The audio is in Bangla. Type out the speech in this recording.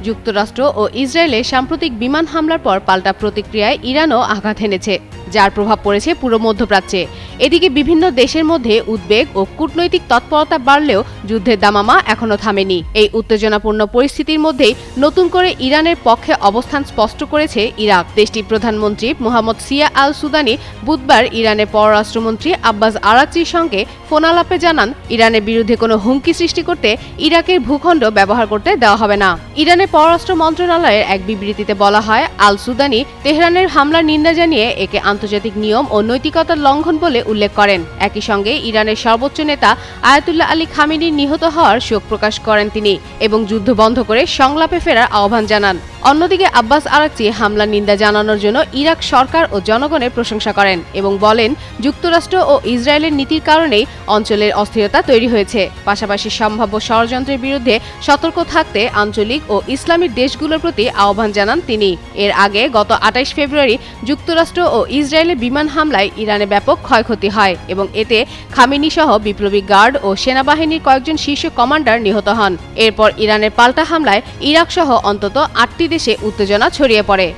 যুক্তরাষ্ট্র ও ইসরায়েলের সাম্প্রতিক বিমান হামলার পর পাল্টা প্রতিক্রিয়ায় ইরানও আঘাত হেনেছে, যার প্রভাব পড়েছে পুরো মধ্যপ্রাচ্যে। এদিকে বিভিন্ন দেশের মধ্যে উদ্বেগ ও কূটনৈতিক তৎপরতা বাড়লেও যুদ্ধের দামামা এখনো থামেনি। এই উত্তেজনাপূর্ণ পরিস্থিতির মধ্যেই নতুন করে ইরানের পক্ষে অবস্থান স্পষ্ট করেছে ইরাক। দেশটির প্রধানমন্ত্রী মোহাম্মদ সিয়া আল সুদানি বুধবার ইরানের পররাষ্ট্রমন্ত্রী আব্বাস আরাকচির সঙ্গে ফোনালাপে জানান, ইরানের বিরুদ্ধে কোনো হুমকি সৃষ্টি করতে ইরাকের ভূখণ্ড ব্যবহার করতে দেওয়া হবে না। ইরানের পররাষ্ট্র মন্ত্রণালয়ের এক বিবৃতিতে বলা হয়, আল সুদানি তেহরানের হামলার নিন্দা জানিয়ে একে আন্তর্জাতিক নিয়ম ও নৈতিকতার লঙ্ঘন বলে উল্লেখ করেন। একই সঙ্গে ইরানের সর্বোচ্চ নেতা আয়াতুল্লাহ আলী খামেনির নিহত হওয়ার শোক প্রকাশ করেন তিনি এবং যুদ্ধ বন্ধ করে সংলাপে ফেরার আহ্বান জানান। অন্যদিকে আব্বাস আরাকচি হামলার নিন্দা জানানোর জন্য ইরাক সরকার ও জনগণের প্রশংসা করেন এবং বলেন, যুক্তরাষ্ট্র ও ইসরায়েলের নীতির কারণেই অঞ্চলের অস্থিরতা তৈরি হয়েছে। পাশাপাশি সম্ভাব্য ষড়যন্ত্রের বিরুদ্ধে সতর্ক থাকতে আঞ্চলিক ও ইসলামিক দেশগুলোর প্রতি আহ্বান জানান তিনি। এর আগে গত ২৮ ফেব্রুয়ারি যুক্তরাষ্ট্র ও ইসরায়েলের বিমান হামলায় ইরানে ব্যাপক ক্ষয়ক্ষতি হয় এবং এতে খামেনি সহ বিপ্লবী গার্ড ও সেনাবাহিনীর কয়েকজন শীর্ষ কমান্ডার নিহত হন। এরপর ইরানের পাল্টা হামলায় ইরাক সহ অন্তত ৮টি দেশে উত্তেজনা ছড়িয়ে পড়ে।